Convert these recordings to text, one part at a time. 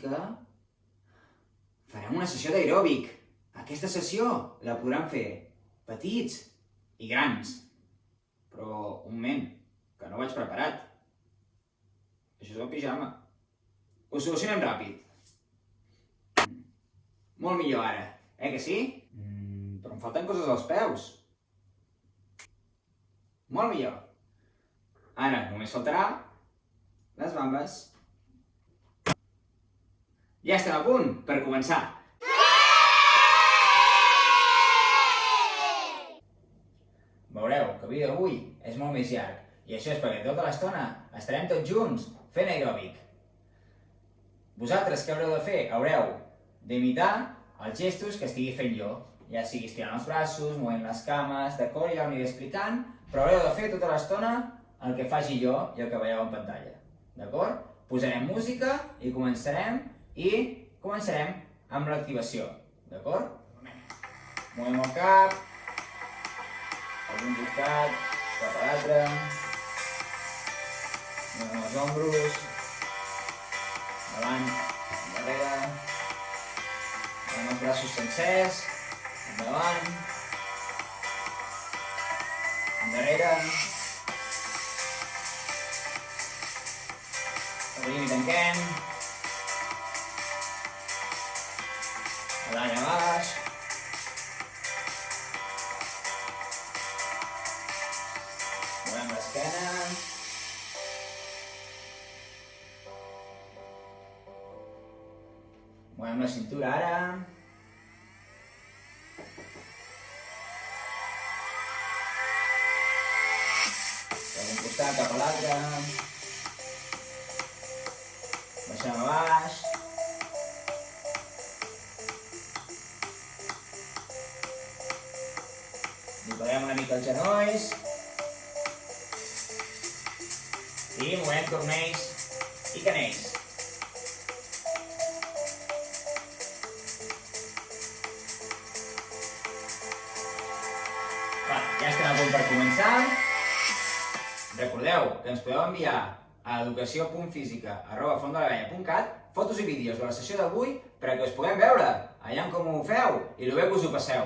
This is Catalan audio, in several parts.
música, farem una sessió d'aeròbic. Aquesta sessió la podran fer petits i grans. Però, un moment, que no vaig preparat. Això és el pijama. Ho solucionem ràpid. Molt millor ara, que sí? Però em falten coses als peus. Molt millor. Ara només faltarà les bambes. Ja estem a punt per començar. Veureu que el vídeo d'avui és molt més llarg i això és perquè tota l'estona estarem tots junts fent aeròbic. Vosaltres què haureu de fer? Haureu d'imitar els gestos que estigui fent jo, ja sigui estirant els braços, movent les cames, d'acord? Ja ho aniré explicant, però haureu de fer tota l'estona el que faci jo i el que veieu en pantalla, d'acord? Posarem música i començarem amb l'activació, d'acord? Movem el cap, per un costat, cap a l'altre, movem els ombros, davant, endarrere, movem els braços sencers, endavant, endarrere, obrim i tanquem, a dalt i a baix, movem l'esquena, movem la cintura ara, d'un costat cap a l'altre, baixem a baix, doblarem una mica els genolls i movem turmells i canells. Ja estem a punt per començar. Recordeu que ens podeu enviar a educació.fisica@fondelavella.cat fotos i vídeos de la sessió d'avui perquè us puguem veure allà en com ho feu i el bé que us ho passeu.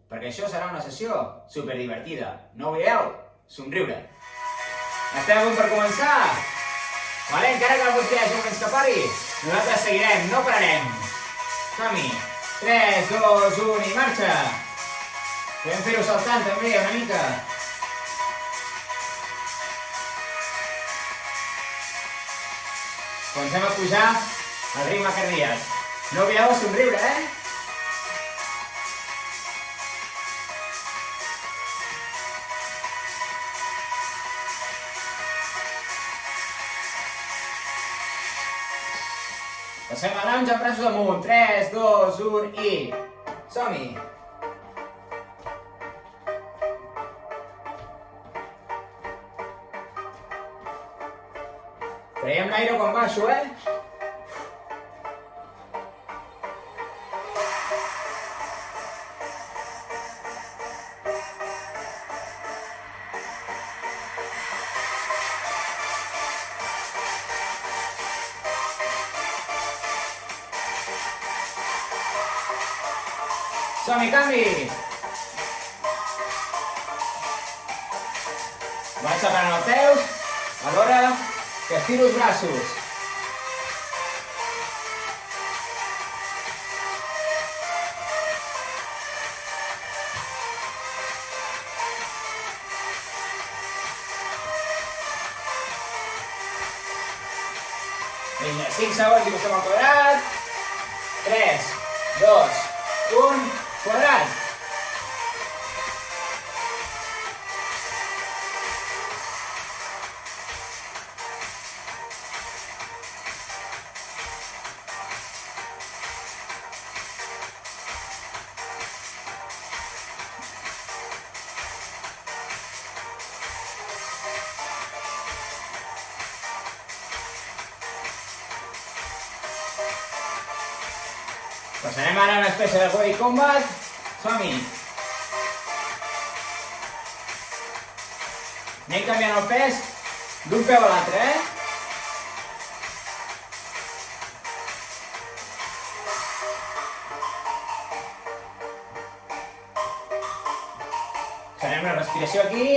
Perquè això serà una sessió superdivertida. No oblideu somriure. Estem a punt per començar? Vale, encara que algú hi hagi un que ens pari, nosaltres seguirem, no pararem. Som-hi. 3, 2, 1 i marxa! Podem fer-ho saltant també una mica. Comencem a pujar el ritme cardíac. No oblideu somriure, Passem a l'ange amb braços amunt. 3, 2, 1 i... som-hi! Traiem l'aire quan baixo, Som-hi, canvi! Vaig separant els peus, alhora que estiro els braços. Vinga, 5 segons i passem al quadrat. 3, 2, 1, quadrat. Passarem ara a una espècie de body combat. Som-hi! Anem canviant el pes d'un peu a l'altre, Farem una respiració aquí.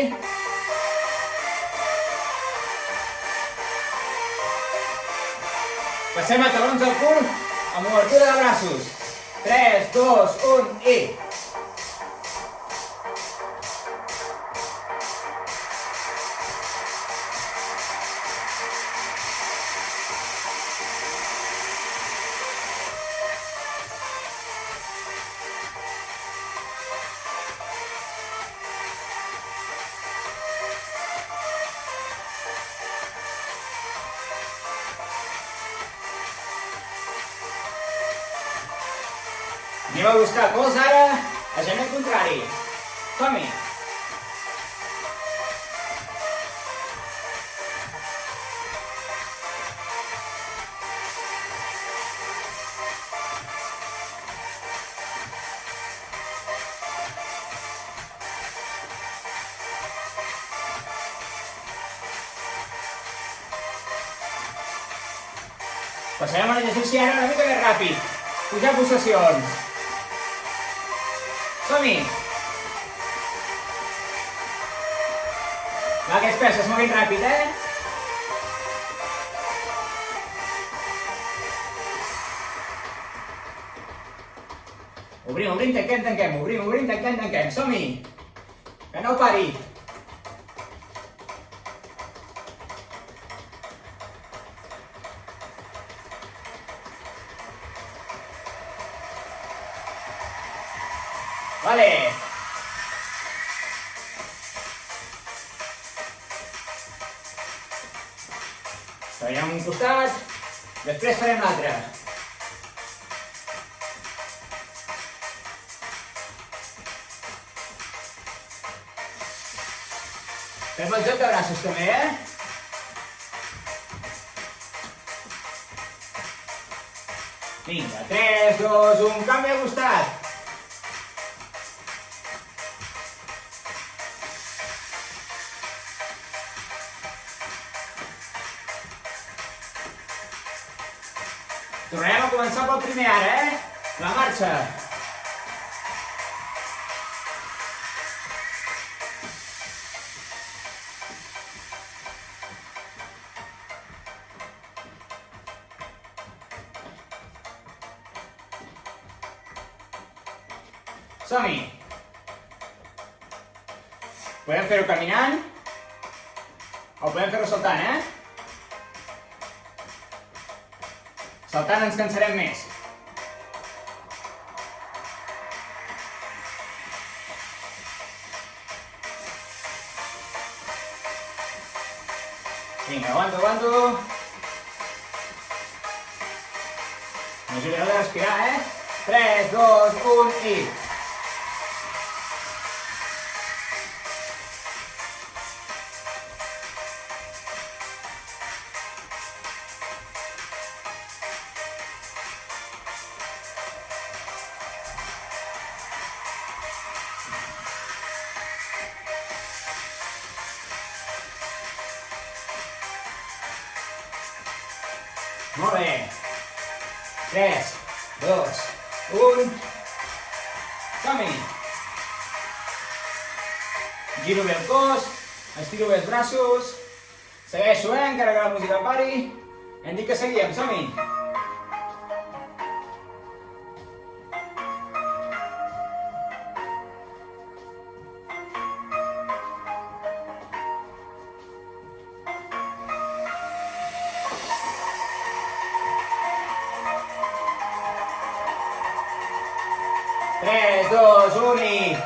Passem a talons al cul amb obertura de braços. 3, 2, 1 i... Anem a buscar colze ara a gener contrari. Som-hi! Passarem a l'exercici ara una mica més ràpid. Pujar pulsacions. Som-hi! Va, que es pesa, es moguin ràpid, Obrim, obrim, tanquem, tanquem. Obrim, obrim, tanquem, tanquem. Som-hi! Que no pari! Vale! Farem un costat, després farem l'altre. Fem el joc de braços també, Vinga, 3, 2, 1, canvi de costat. Tornarem a començar pel primer ara, La marxa. Som-hi! Podem fer-ho caminant o podem fer-ho saltant, Saltant ens cansarem més. Vinga, aguanto, aguanto. M'ajudareu a respirar, 3, 2, 1 i... Molt bé. 3, 2, 1. Som-hi. Giro bé el cos, estiro bé els braços. Segueixo, encara que la música pari. Hem dit que seguíem, som-hi. Tres, dos, un i...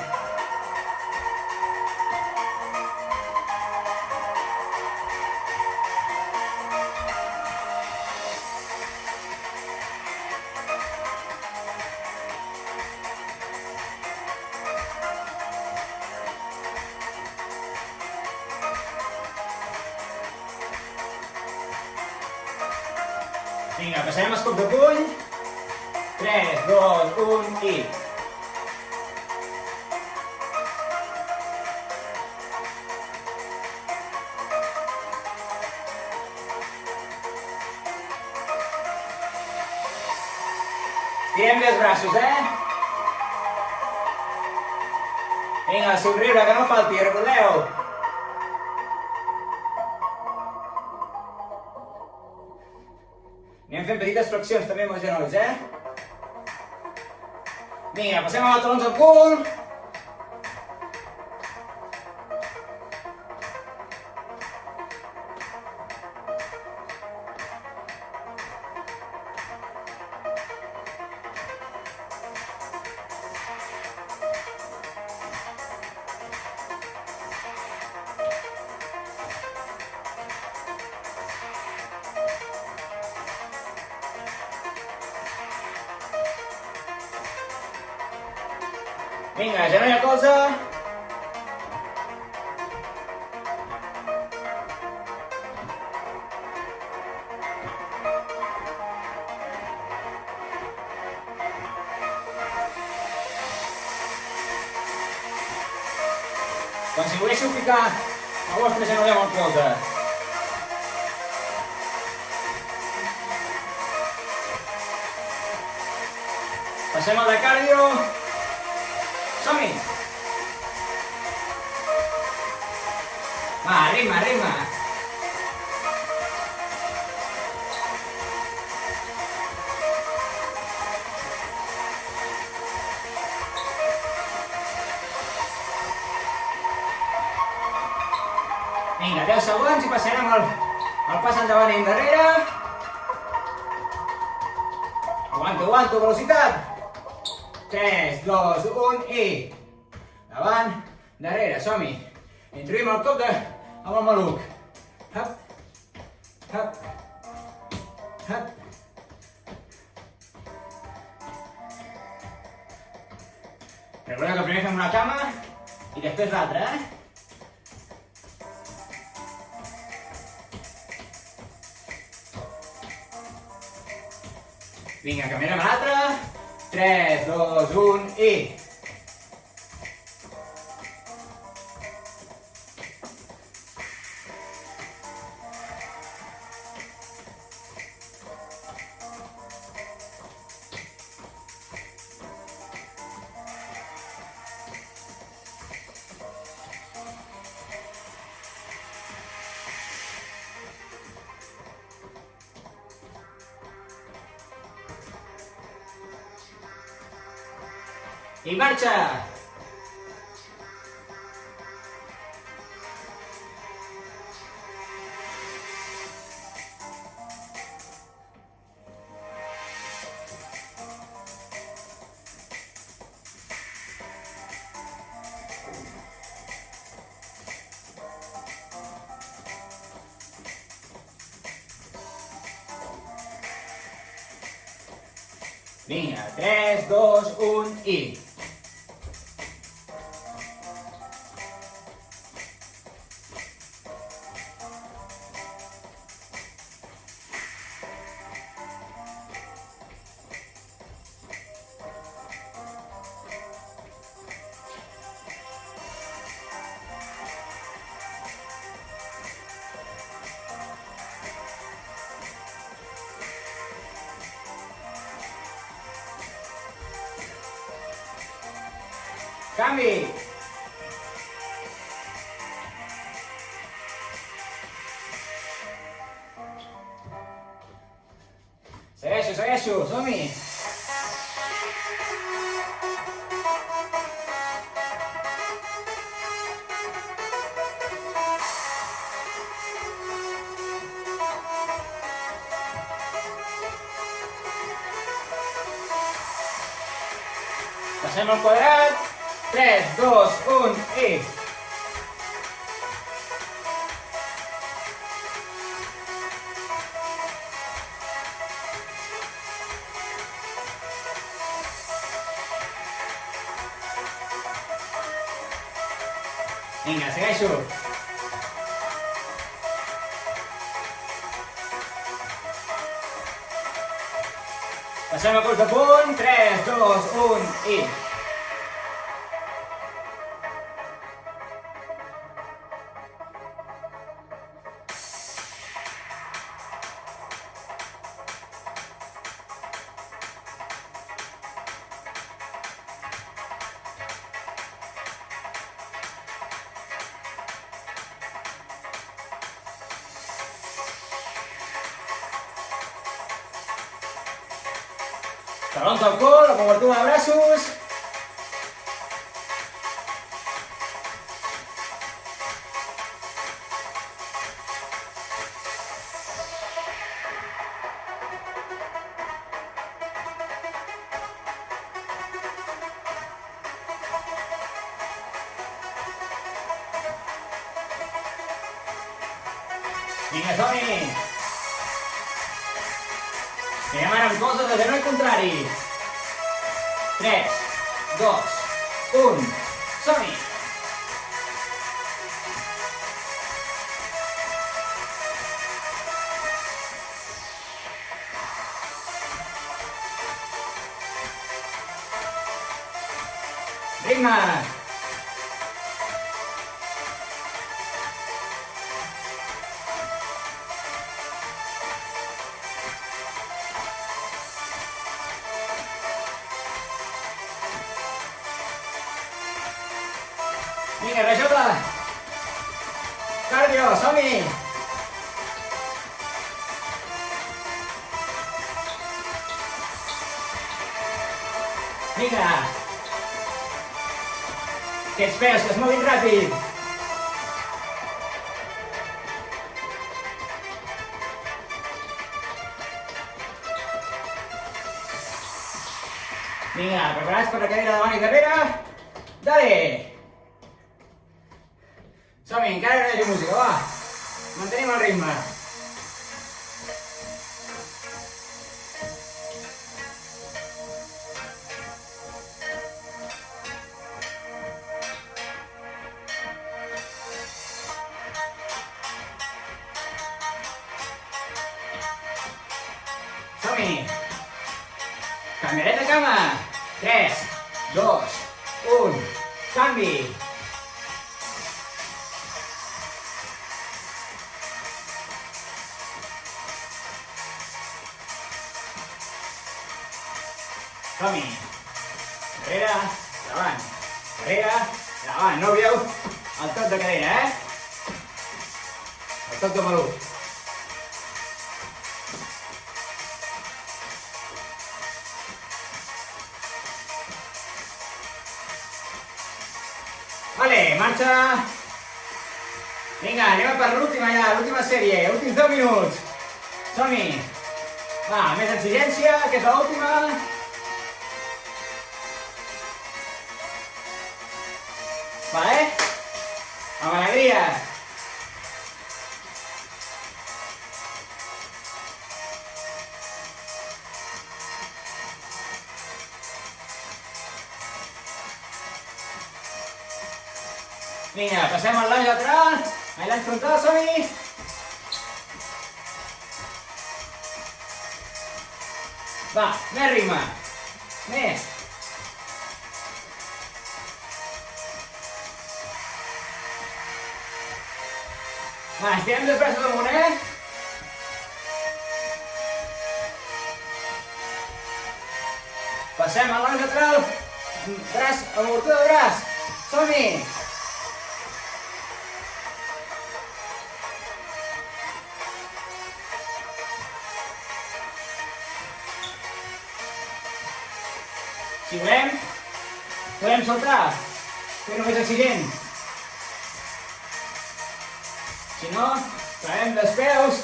Vinga, passarem el cop de puny. 3, 2, 1 i... Estirem bé els braços, Vinga, Vinga, somriure, que no falti, recordeu. Anem fent petites flexions també amb els genolls, Vinga, passem a talons al cul. Vinga, genoll a colze. Com si volguéssiu ficar el vostre genoll amb el colze. Passem al de cardio. Som-hi! Va, ritme, ritme! Vinga, 10 segons i passarem el pas endavant i endarrere. Aguanto, velocitat! 3, 2, 1 i... Davant, darrere, som-hi. Introduïm el cop amb el maluc. Hop, hop, hop. Recordeu que primer fem una cama i després l'altra, Vinga, canviem a l'altra. 3, 2, 1 i... I marxa! Vinga, 3, 2, 1 i... Canvi! Segueixo, som-hi! Passem al quadrat. 3, 2, 1 i... Vinga, segueixo. Passem a curs de punt. 3, 2, 1 i... Talons al cul, la cobertura de braços. Vinga, som-hi! Anem ara amb coses de genoll contrari. 3, 2, 1, som-hi! Ritme! Vinga, rajota! Cardio, som-hi! Vinga! Aquests peus que es moguin ràpid! Vinga, preparats per la cadira davant i darrere? Dale! Som-hi, encara no hi hagi música, va! Mantenim el ritme. Som-hi! Canviarem de cama! 3, 2, 1, canvi! Som-hi! Darrere, davant. Darrere, davant. No veieu el toc de cadera, El toc de maluc. Vale, marxa! Vinga, anem per l'última ja, l'última sèrie, últims 10 minuts. Som-hi! Va, més exigència, que és l'última. Vale? Amb alegria! Vinga, passem al lunge lateral, al lunge frontal, som-hi! Va, més ritme! Més! Va, estirem els braços amunt, Passem al lunge lateral, braç, obertura de braç, som-hi! Si volem, podem saltar, fer-ho més exigent. Si no, traiem dels peus.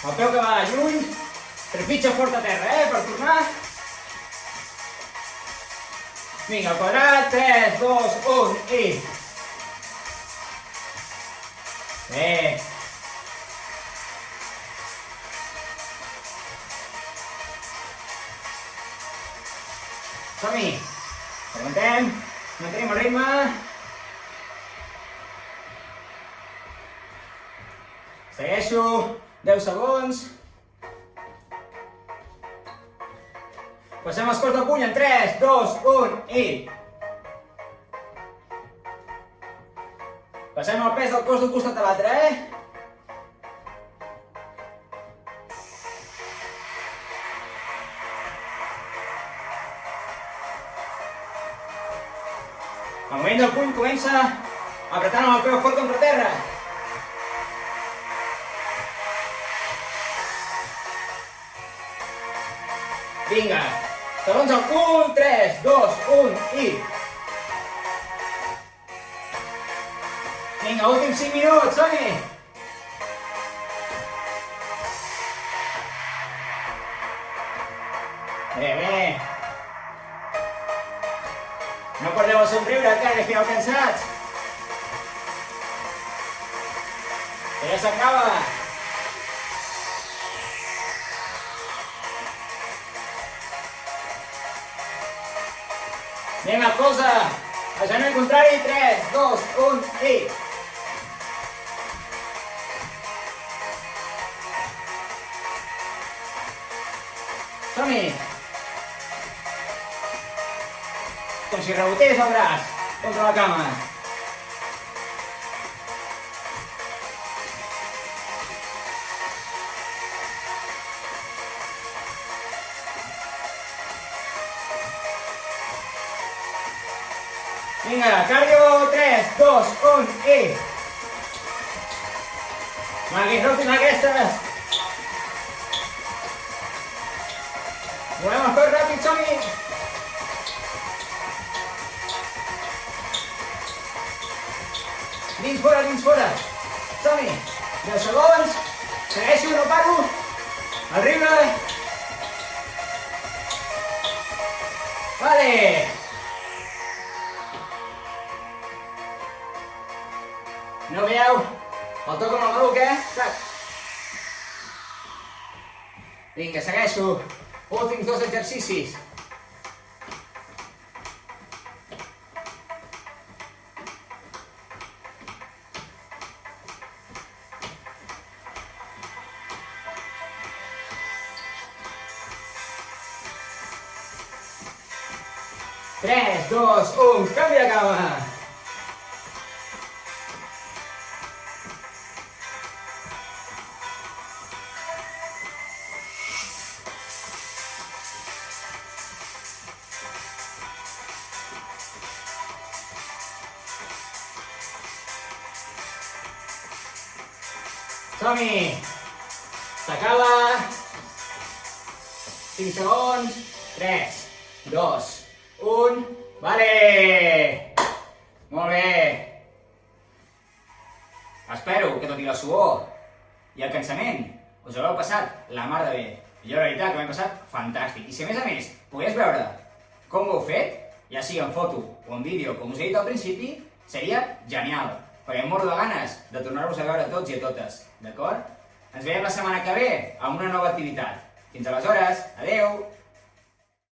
El peu que va lluny, trepitja fort a terra, per tornar. Vinga, al quadrat, 3, 2, 1, i... Bé. Som-hi! Aguantem, mantenim el ritme. Segueixo, 10 segons. Passem els cors del puny en 3, 2, 1, i... Passem el pes del cos d'un costat a l'altre, Al moment del puny comença apretant amb el peu fort contra terra. Vinga, segons el cul, 3, 2, 1 i... Vinga, últims 5 minuts, som-hi! Bé, bé. No perdeu el somriure, que esteu cansats. Que ja s'acaba. Anem a colze. A genoll contrari, 3, 2, 1 i... Som-hi! Com si rebotés el braç contra la cama. Vinga, cardio, 3, 2, 1 i... Maquis, l'última aquestes. Movem el cor ràpid, som-hi! Dins, fora! Som-hi! 10 segons! Segueixo, no paro! El riure! Vale! No veieu? El toco amb el maluc, Tac! Vinga, segueixo! Últims 2 exercicis. Tres, dos, un, canvi de cama. Som-hi! S'acaba! 5 segons. 3, 2, 1... Vale! Molt bé! Espero que tot i la suor i el cansament us haureu passat la mar de bé. Jo la veritat que m'he passat fantàstic. I si a més pogués veure com ho heu fet, ja sigui en foto o en vídeo, com us he dit al principi, seria genial. Perquè em moro de ganes de tornar-vos a veure tots i a totes, d'acord? Ens veiem la setmana que ve amb una nova activitat. Fins aleshores, adeu!